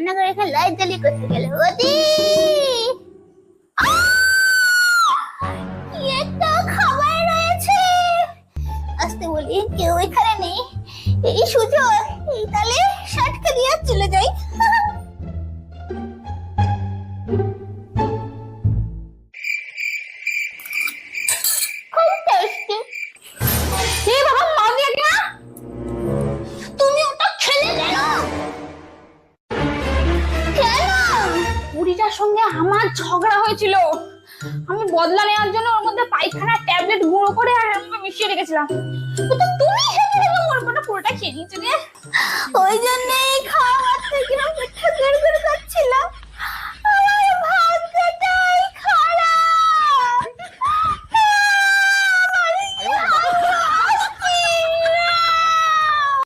রান্নাঘরে এখানে লাইট জ্বালিয়ে করতে গেল ওদি একটা খাবার রয়েছে। আসতে বলি কেউ এখানে নেই, এই সুযোগ, এই তালে শার্টকে দিয়ে চলে যাই। খুব টেস্টি। হে বাবা, মা দিয়ে না, তুমি ওটা খেলে কেন? কেন? বুড়িটার সঙ্গে আমার ঝগড়া হয়েছিল, আমি বদলা নেওয়ার জন্য ওর মধ্যে পায়খানা ট্যাবলেট গুঁড়ো করে আর মিশিয়ে রেখেছিলাম। তো তুমি খেতে দেবো, ওর পুরোটা খেয়ে নিয়েছে রে। ওই জন্যই খাওয়ার থেকে পেটটা গড়গড়